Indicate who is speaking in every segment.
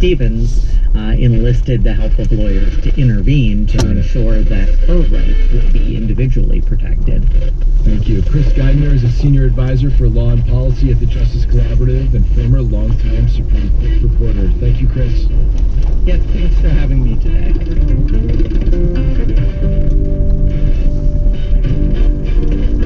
Speaker 1: Stevens enlisted the help of lawyers to intervene to ensure that her rights would be individually protected.
Speaker 2: Thank you. Chris Geithner is a senior advisor for law and policy at the Justice Collaborative and former longtime Supreme Court reporter. Thank you, Chris.
Speaker 1: Yes, thanks for having me today.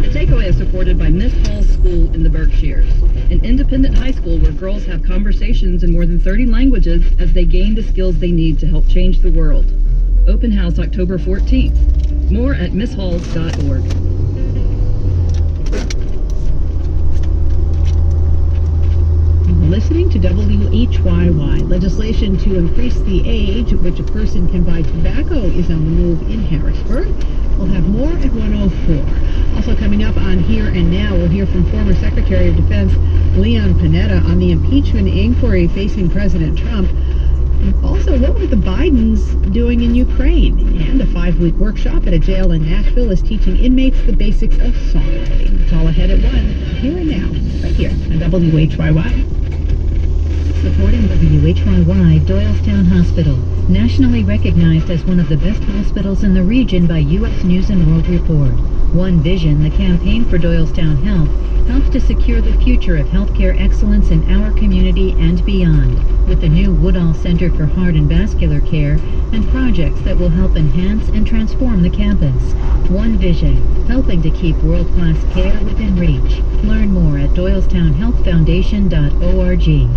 Speaker 3: The Takeaway is supported by Miss Hall's School in the Berkshires, an independent high school where girls have conversations in more than 30 languages as they gain the skills they need to help change the world. Open house October 14th. More at misshalls.org.
Speaker 4: Listening to WHYY. Legislation to increase the age at which a person can buy tobacco is on the move in Harrisburg. We'll have more at 1:04. Also coming up on Here and Now, we'll hear from former Secretary of Defense Leon Panetta on the impeachment inquiry facing President Trump. Also, what were the Bidens doing in Ukraine? And a 5-week workshop at a jail in Nashville is teaching inmates the basics of songwriting. It's all ahead at 1. Here and Now, right here on WHYY.
Speaker 5: Supporting WHYY, Doylestown Hospital, nationally recognized as one of the best hospitals in the region by U.S. News and World Report. One Vision, the campaign for Doylestown Health, helps to secure the future of healthcare excellence in our community and beyond, with the new Woodall Center for Heart and Vascular Care and projects that will help enhance and transform the campus. One Vision, helping to keep world-class care within reach. Learn more at doylestownhealthfoundation.org.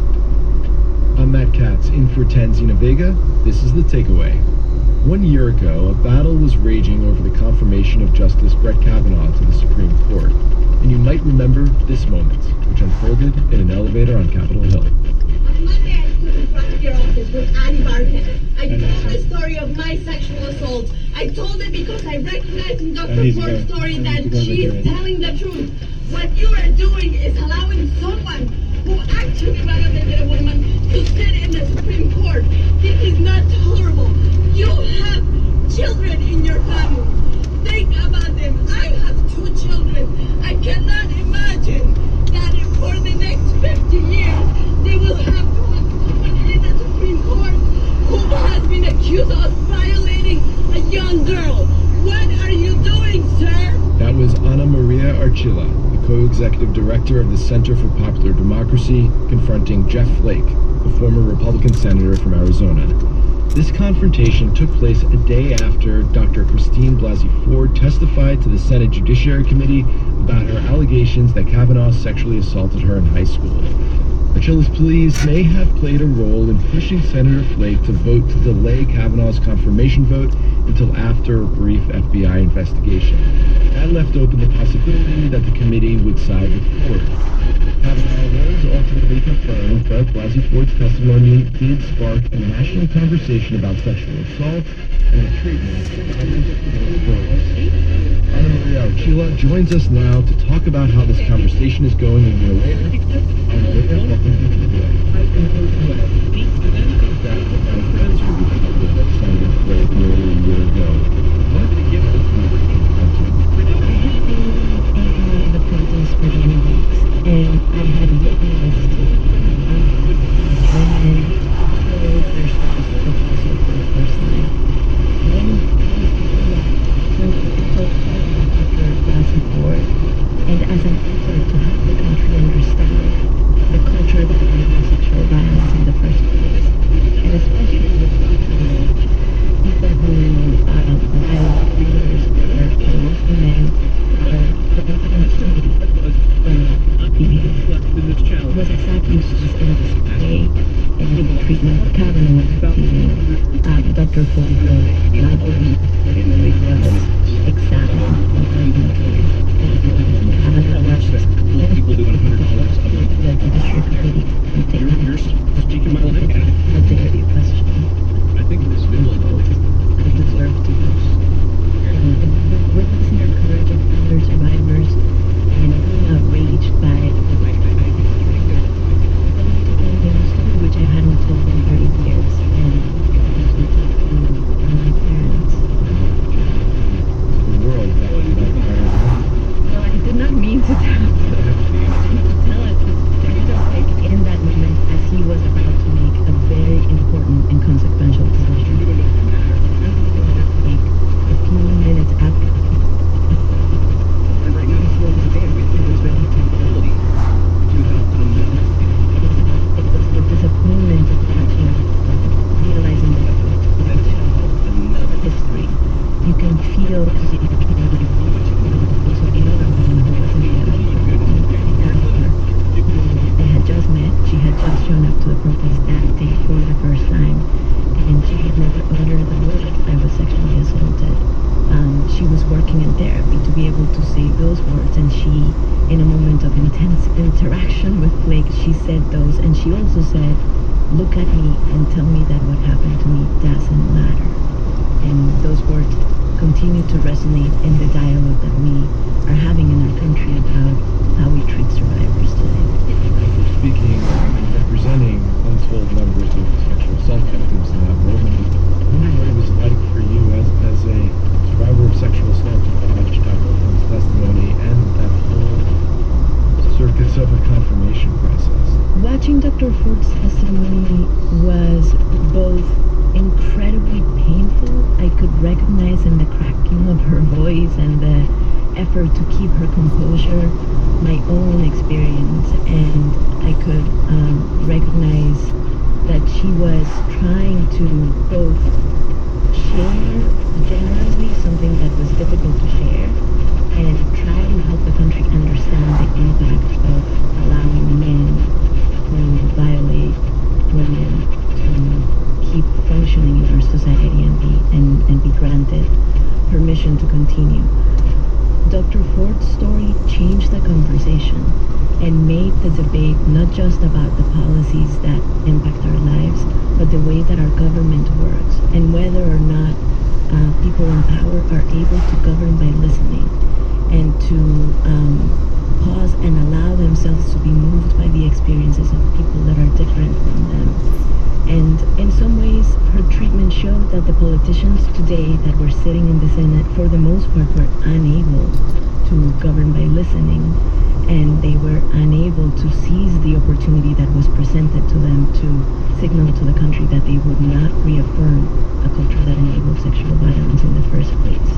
Speaker 2: I'm Matt Katz, in for Tanzina Vega. This is The Takeaway. 1 year ago, a battle was raging over the confirmation of Justice Brett Kavanaugh to the Supreme Court. And you might remember this moment, which unfolded in an elevator on Capitol Hill.
Speaker 6: On Monday, I stood in front of your office with Addie Barkhead. I told the story of my sexual assault. I told it because I recognized in Dr. Ford's story that she is telling the truth. What you are doing is allowing someone who actually violated a woman to sit in the Supreme Court. It is not tolerable. You have children in your family. Think about them. I have 2 children. I cannot imagine that for the next 50 years they will have to have someone in the Supreme Court who has been accused of violating a young girl. What are you doing, sir?
Speaker 2: That was Ana Maria Archila, the co-executive director of the Center for Popular Democracy, confronting Jeff Flake, the former Republican senator from Arizona. This confrontation took place a day after Dr. Christine Blasey Ford testified to the Senate Judiciary Committee about her allegations that Kavanaugh sexually assaulted her in high school. Archila's pleas may have played a role in pushing Senator Flake to vote to delay Kavanaugh's confirmation vote until after a brief FBI investigation. That left open the possibility that the committee would side with Ford. Kavanaugh was ultimately confirmed, but Blasey Ford's testimony did spark a national conversation about sexual assault and the treatment of girls. Ana Maria Archila joins us now to talk about how this conversation is going a year later. Ana Maria, welcome to the video. Senator Flake nearly a year ago. What did it give us?
Speaker 5: The protest for many weeks, and I had witnessed women killed their spouse for the first time. When after Blasey Ford, and as an effort to help the country understand the culture that enables sexual violence in the first place, and especially with people who violate leaders, whether mostly men, was exactly just in this way and legal treatment of Kavanaugh Dr. Ford, and I believe that it was exactly
Speaker 7: You're speaking my language.
Speaker 5: I'll take your question.
Speaker 7: I think this video
Speaker 5: I deserve to know. Witnessing the courage of other survivors and being outraged by which I hadn't told in 30 years, and my parents.
Speaker 2: The world.
Speaker 5: No, I did not mean to tell it. In that moment, as he was about to make a
Speaker 8: to say those words, and she, in a moment of intense interaction with Blake, she said those, and she also said, "Look at me and tell me that what happened to me doesn't matter." And those words continue to resonate in the dialogue that we are having in our country about how we treat survivors today.
Speaker 2: After speaking and representing untold numbers of sexual assault victims in that world, I'm wondering what it was like for you as a survivor of sexual assault to watch Dr. Ford's testimony and that whole circus of a confirmation process.
Speaker 8: Watching Dr. Ford's testimony was both incredibly painful. I could recognize in the cracking of her voice and the effort to keep her composure my own experience, and I could recognize that she was trying to both share generously something that was difficult to share and try to help the country understand the impact of allowing men who violate women to keep functioning in our society and be granted permission to continue. Dr. Ford's story changed the conversation and made the debate not just about the policies that impact our lives, but the way that our government works and whether or not people in power are able to govern by listening and to pause and allow themselves to be moved by the experiences of people that are different from them. And in some ways, her treatment showed that the politicians today that were sitting in the Senate, for the most part, were unable to govern by listening, and they were unable to seize the opportunity that was presented to them to signal to the country that they would not reaffirm a culture that enabled sexual violence in the first place.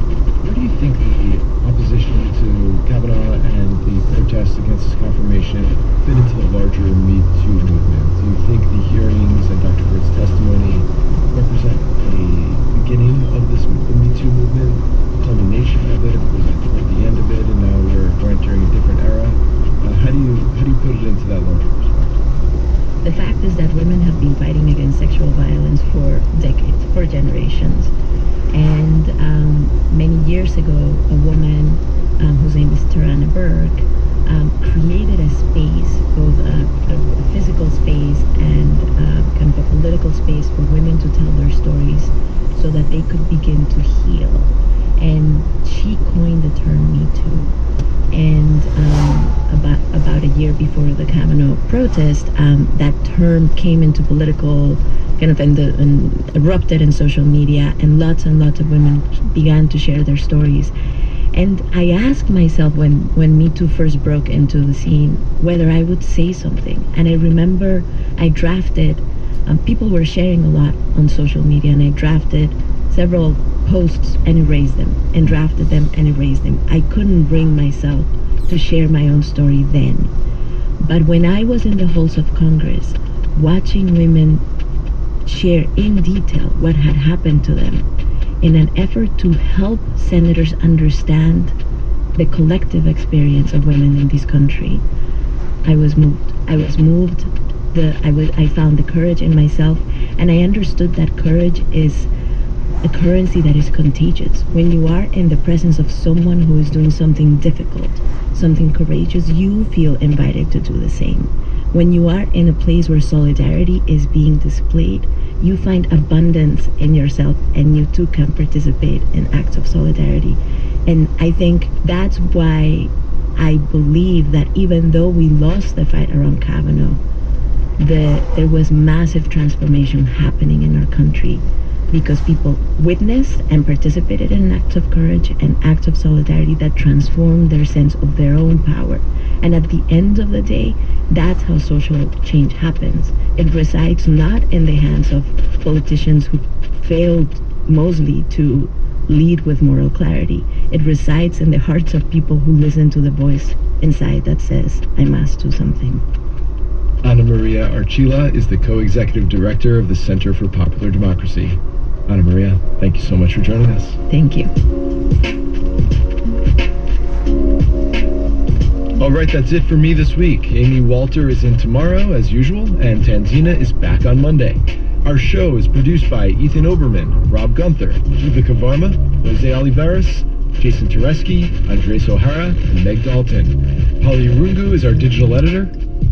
Speaker 2: Where do you think the opposition to Kavanaugh and the protests against his confirmation fit into the larger Me Too movement? Do you think the hearings and Dr. Ford's testimony represent a beginning of this Me Too movement, a culmination of it? Was it toward the end of it, and now we're entering a different era? How do you put it into that larger perspective?
Speaker 8: The fact is that women have been fighting against sexual violence for decades, for generations. And many years ago, a woman whose name is Tarana Burke created a space, both a physical space and kind of a political space for women to tell their stories so that they could begin to heal. And she coined the term Me Too. And about a year before the Kavanaugh protest, that term came into political kind of and erupted in social media, and lots of women began to share their stories. And I asked myself when Me Too first broke into the scene whether I would say something. And I remember I drafted, people were sharing a lot on social media, and I drafted several posts and erased them, and drafted them and erased them. I couldn't bring myself to share my own story then. But when I was in the halls of Congress, watching women share in detail what had happened to them in an effort to help senators understand the collective experience of women in this country, I was moved. I found the courage in myself, and I understood that courage is a currency that is contagious. When you are in the presence of someone who is doing something difficult, something courageous, you feel invited to do the same. When you are in a place where solidarity is being displayed, you find abundance in yourself, and you too can participate in acts of solidarity. And I think that's why I believe that even though we lost the fight around Kavanaugh, there was massive transformation happening in our country, because people witnessed and participated in acts of courage and acts of solidarity that transformed their sense of their own power. And at the end of the day, that's how social change happens. It resides not in the hands of politicians who failed mostly to lead with moral clarity. It resides in the hearts of people who listen to the voice inside that says, I must do something.
Speaker 2: Ana Maria Archila is the co-executive director of the Center for Popular Democracy. Ana Maria, thank you so much for joining us.
Speaker 8: Thank you.
Speaker 2: All right, that's it for me this week. Amy Walter is in tomorrow, as usual, and Tanzina is back on Monday. Our show is produced by Ethan Oberman, Rob Gunther, Judika Varma, Jose Oliveras, Jason Tereski, Andres O'Hara, and Meg Dalton. Polly Rungu is our digital editor.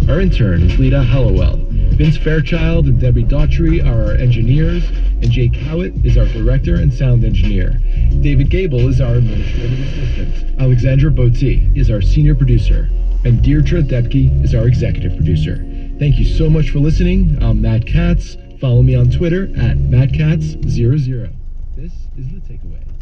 Speaker 2: Our intern is Lita Hallowell. Vince Fairchild and Debbie Daughtry are our engineers, and Jay Cowett is our director and sound engineer. David Gable is our administrative assistant. Alexandra Botti is our senior producer, and Deirdre Debke is our executive producer. Thank you so much for listening. I'm Matt Katz. Follow me on Twitter at MattCatz00. This is The Takeaway.